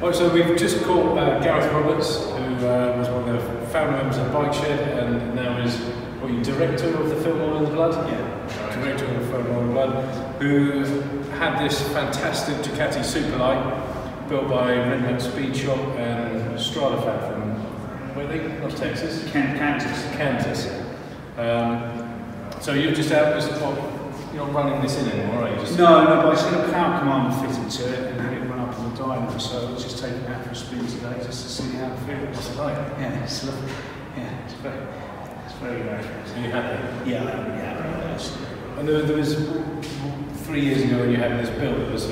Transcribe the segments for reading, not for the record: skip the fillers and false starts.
Right, so we've just caught Gareth Roberts, who was one of the founder members of Bike Shed and now is director of the film Oil and Blood? Yeah. Director of the film Oil and Blood, who had this fantastic Ducati Superlite built by Redneck Speed Shop and SUBTITLES from, where are they? North Texas? Kansas. So you're just out, you're not running this in anymore, are you? No, but I just got a power command fitted to it and had it run up on the dyno, so I was just taking it out for a spin today just to see how it feels. What's it like? Yeah, it's lovely. Yeah, it's very nice. Are you happy? Yeah, I'm really happy. Yes. And there was 3 years ago when you had this build, it was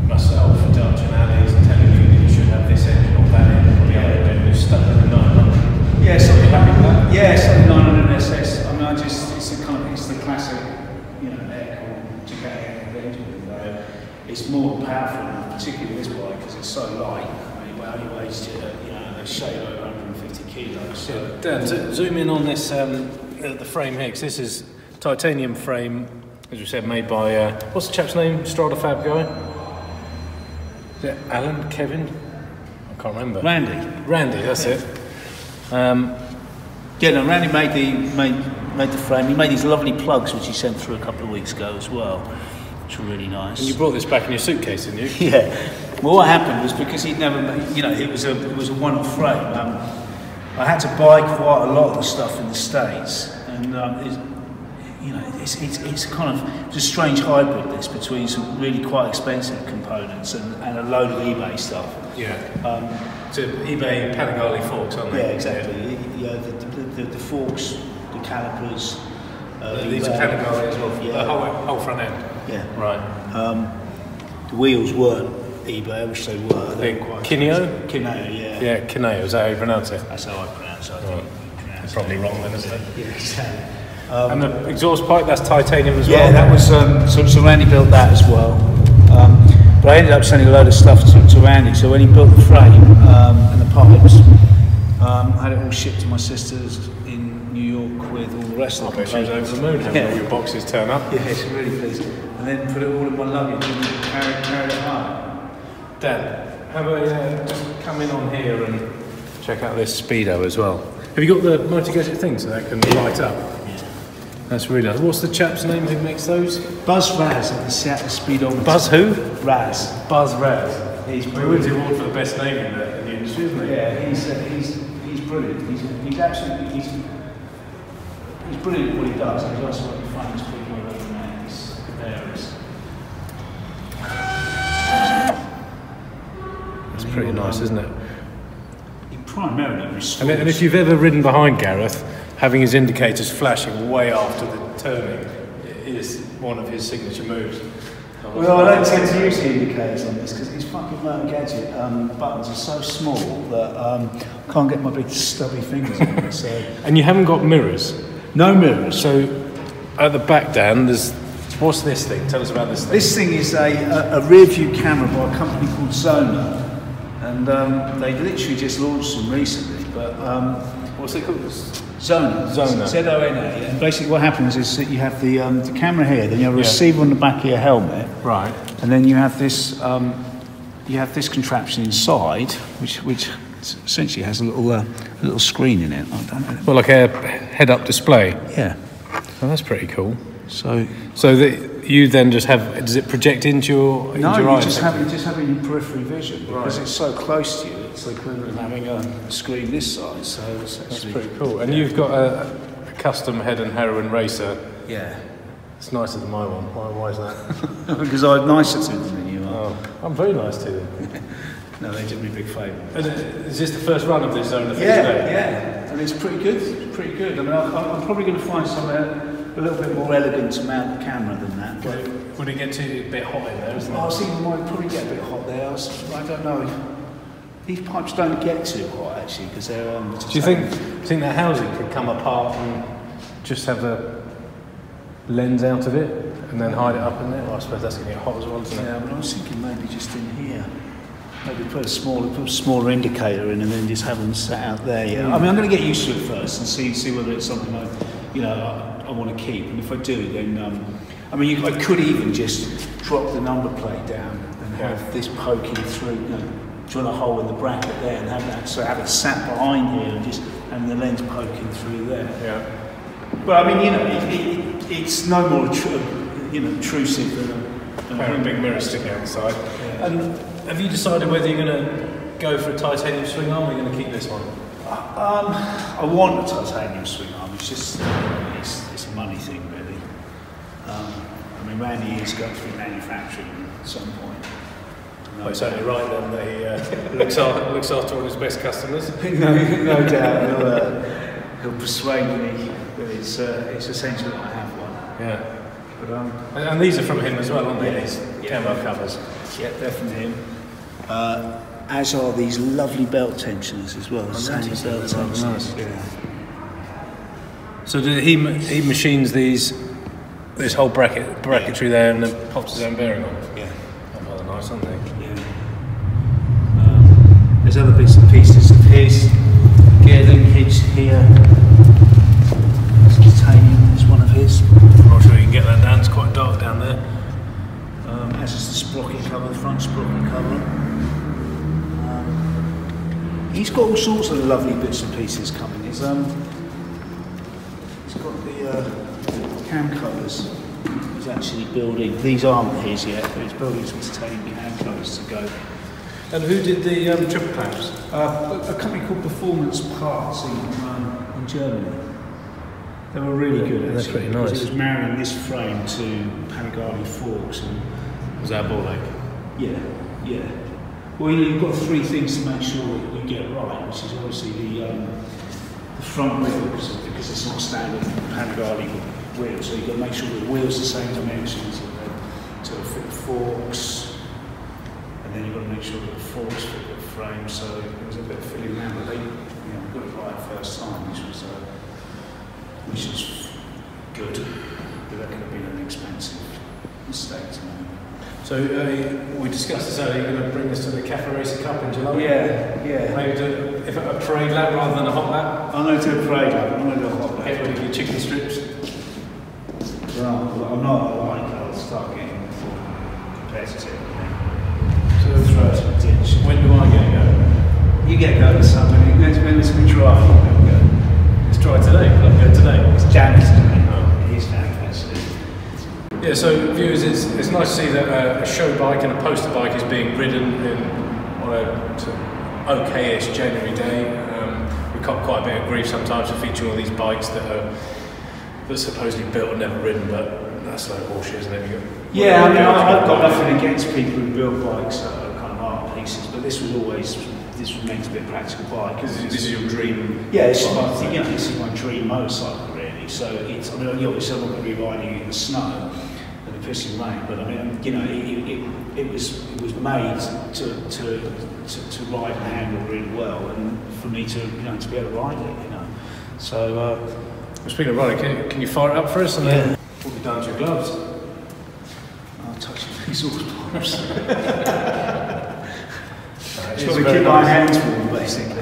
myself, Dutch and Ali's telling you that you should have this engine or that engine or the other engine, and you're stuck with the 900. Yeah, something happy with that. Yeah, something 900 SS. I mean, it's the classic, air-cooled Ducati engine. It's more powerful, particularly this bike, because it's so light. I mean, it only weighs a shade over 150 kilos. So. Dan, zoom in on this, the frame here, because this is titanium frame, as we said, made by, what's the chap's name? SUBTITLES guy? Is it Alan? Kevin? I can't remember. Randy, that's it. Randy made the frame. He made these lovely plugs, which he sent through a couple of weeks ago as well, which were really nice. And you brought this back in your suitcase, didn't you? Yeah. Well, what happened was because he'd never, it was a one-off frame. I had to buy quite a lot of the stuff in the States, and it's kind of it's a strange hybrid this between some really quite expensive components and a load of eBay stuff. Yeah. So eBay Panigale forks, aren't they? Yeah, exactly. Yeah, the forks, the calipers. These are Panigale as well. Yeah. The whole front end. Yeah. Right. The wheels weren't eBay. I wish they were. Kineo? Kineo, yeah. Yeah, Kineo. Is that how you pronounce it? That's how I pronounce it. Right. Probably wrong then, isn't it? Yeah, exactly. And the exhaust pipe, that's titanium as well? Yeah, that was, so Randy built that as well. But I ended up sending a load of stuff to Randy, so when he built the frame and the pipes, I had it all shipped to my sisters in New York with all the rest of the components. Over the moon, having all your boxes turn up. Yeah, it's really pleased. And then put it all in my luggage and carried it home. Dan, how about just come in on here and check out this Speedo as well. Have you got the multi-gadget thing so that can light up? Yeah. That's really nice. What's the chap's name who makes those? Buzz Raz at the Seattle Speedometer. Buzz who? Raz. Buzz Raz. He wins the award for the best name in the industry, isn't he? Yeah, he's brilliant. He's absolutely he's brilliant at what he does. He's also one of the finest people I've ever met. He's hilarious. It's pretty nice, isn't it? He primarily restores. And if you've ever ridden behind Gareth, having his indicators flashing way after the turning is one of his signature moves. Well, I don't tend to use the indicators on this because these fucking motor gadget buttons are so small that I can't get my big stubby fingers on it. So. And you haven't got mirrors? No mirrors. So at the back, Dan, what's this thing? Tell us about this thing. This thing is a rear view camera by a company called Zona, and they literally just launched them recently. But what's it called? Zona. Z-O-N-A. And basically what happens is that you have the camera here, then you have a receiver on the back of your helmet. Right. And then you have this contraption inside, which essentially has a little screen in it. I don't know. Well, like a head-up display. Yeah. Oh, that's pretty cool. So you then just have, does it project into your eyes? No, you just have it in your periphery vision because it's so close to you. It's the equivalent of having a screen this size. So that's pretty cool. And you've got a custom head and heroin racer. Yeah. It's nicer than my one. Why is that? Because I'm nicer to them than you are. Oh, I'm very nice to them. No, they did me a big favour. And is this the first run of this Zona thing today? Yeah, and it's pretty good. It's pretty good. I mean, I'm probably going to find somewhere a little bit more elegant to mount the camera than that. But would it get a bit hot in there, isn't it? I was thinking it might probably get a bit hot there. I don't know. These pipes don't get too hot actually because they're. Do you think that housing could come apart and just have a lens out of it and then hide it up in there? Well, I suppose that's going to get hot as well, isn't it? Yeah, but I was thinking maybe just in here. Maybe put a smaller indicator in and then just have them sat out there. Yeah. I mean, I'm going to get used to it first and see whether it's something I want to keep. And if I do, then I could even just drop the number plate down and have this poking through, you know, drill a hole in the bracket there and have that, so have it sat behind here and just having the lens poking through there. Yeah. But I mean, you know, it's no more intrusive than a big mirror sticking out the side. Yeah. And have you decided whether you're going to go for a titanium swing arm or you're going to keep this one? I want a titanium swing arm. It's just it's a money thing, really. I mean, Randy is going through manufacturing at some point. Well, it's only right then that he looks after all his best customers. no doubt. He'll persuade me that it's essential that I have one. Yeah. But, and these are from him as well, aren't they? These camo covers. Yeah, definitely him. As are these lovely belt tensioners as well. Sandy belt tensioners. Nice. Yeah. So he machines this whole bracketry there and then pops his own bearing on. Yeah. They're rather nice, aren't they? Yeah. There's other bits and pieces of his gear linkage here. Titanium is one of his. I'm not sure you can get that down. It's quite dark down there. As is the sprocket cover, the front sprocket cover. He's got all sorts of lovely bits and pieces coming. He's got the cam covers. He's actually building. These aren't his yet, but he's building some titanium cam covers to go. And who did the triple clamps? A company called Performance Parts in Germany. They were really good, actually. They're pretty nice. Because it was marrying this frame to Panigale forks. And was that a ball leg? yeah. Well, you've got three things to make sure that you get right, which is obviously the front wheel, because it's not standard Panigale wheel, so you've got to make sure that the wheel's the same dimensions to fit the forks, and then you've got to make sure that the forks fit the frame, so it was a bit of fiddling around, but they got it right first time, which was good, but that could have been an expensive mistake to make. So we discussed this earlier, you're going to bring this to the Cafe Racer Cup in July? Yeah. Maybe do a parade lap rather than a hot lap? I'm going to do a parade lap, I'm going to do a hot lap. Get rid of your chicken strips? Well, I'm not like I'll start getting competitive. So throw it. When do I get to go? You get to go to something, it's going to be dry. It's dry today, I'll go today. It's January today. It is January, actually. Yeah, so viewers, it's nice to see that a show bike and a poster bike is being ridden on a okay-ish January day. We cop quite a bit of grief sometimes for featuring all these bikes that are supposedly built and never ridden, but that's like horseshit, isn't it? Yeah, I mean, I've got nothing against people who build bikes that are kind of art pieces, but this was meant to be a practical bike. Because this is your dream. Yeah, this is my dream motorcycle, really. So it's, I mean, obviously I'm not going to be riding it in the snow and the pissing rain, but I mean, you know, it was made to ride and handle really well, and for me to be able to ride it, you know. So. Speaking of riding, can you fire it up for us? And then what have you done to your gloves? I'll touch these exhaust pipes. It's got to keep my hands warm, basically.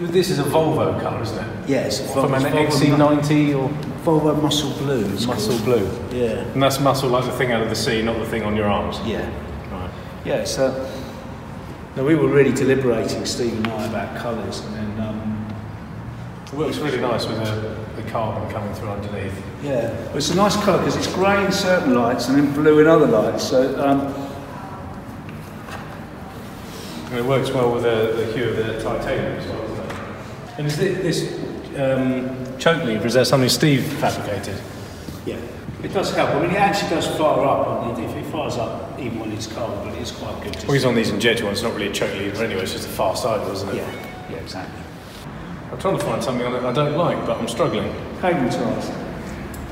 This is a Volvo colour, isn't it? Yes. From an XC90 or Volvo Muscle Blue. Muscle Blue. Yeah. And that's muscle like the thing out of the sea, not the thing on your arms. Yeah. Right. Yeah. So. No, we were really deliberating, Steve and I, about colours, and then. It works really nice with the carbon coming through underneath. Yeah. Well, it's a nice colour because it's grey in certain lights and then blue in other lights. So. And it works well with the hue of the titanium as well, doesn't it? And is this choke lever, is that something Steve fabricated? Yeah, it does help. I mean, it actually does fire up. It fires up even when it's cold, but it's quite good. Well, he's on these injector ones, it's not really a choke lever anyway, it's just a fast idle, isn't it? Yeah, exactly. I'm trying to find something on it I don't like, but I'm struggling. Cable ties.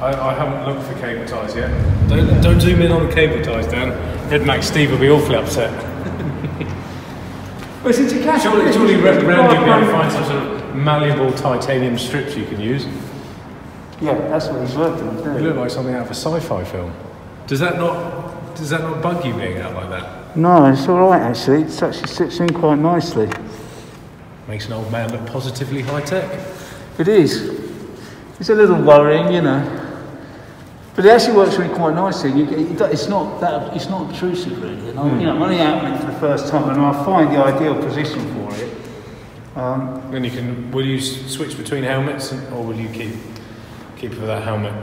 I haven't looked for cable ties yet. Don't zoom in on the cable ties, Dan. Head Max Steve will be awfully upset. Well, it's a cash. Surely Randy will be able to find some sort of malleable titanium strips you can use. Yeah, that's what he's working on. They look like something out of a sci-fi film. Does that not bug you being out like that? No, it's all right actually. It actually sits in quite nicely. Makes an old man look positively high-tech. It is. It's a little worrying, you know. But it actually works really quite nicely. It's not obtrusive really. And I'm only out in it for the first time, and I find the ideal position for it. Then will you switch between helmets, or will you keep it with that helmet?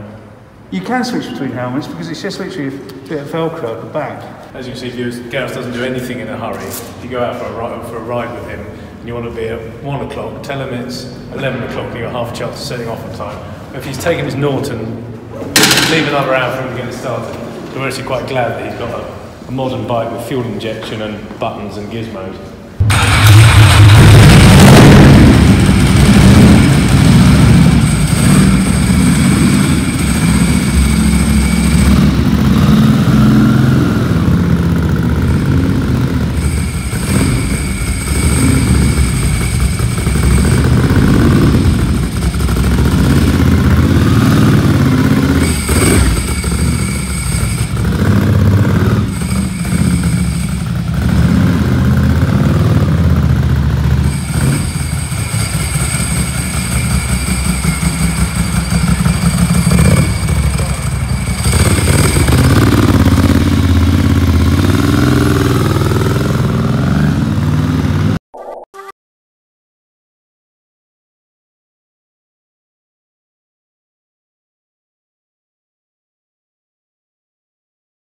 You can switch between helmets because it's just literally a bit of Velcro at the back. As you can see, viewers, Gareth doesn't do anything in a hurry. If you go out for a ride with him and you want to be at 1 o'clock, tell him it's 11 o'clock and you've got half a chance of setting off on time. If he's taking his Norton, leave another hour for him to get it started. So we're actually quite glad that he's got a modern bike with fuel injection and buttons and gizmos.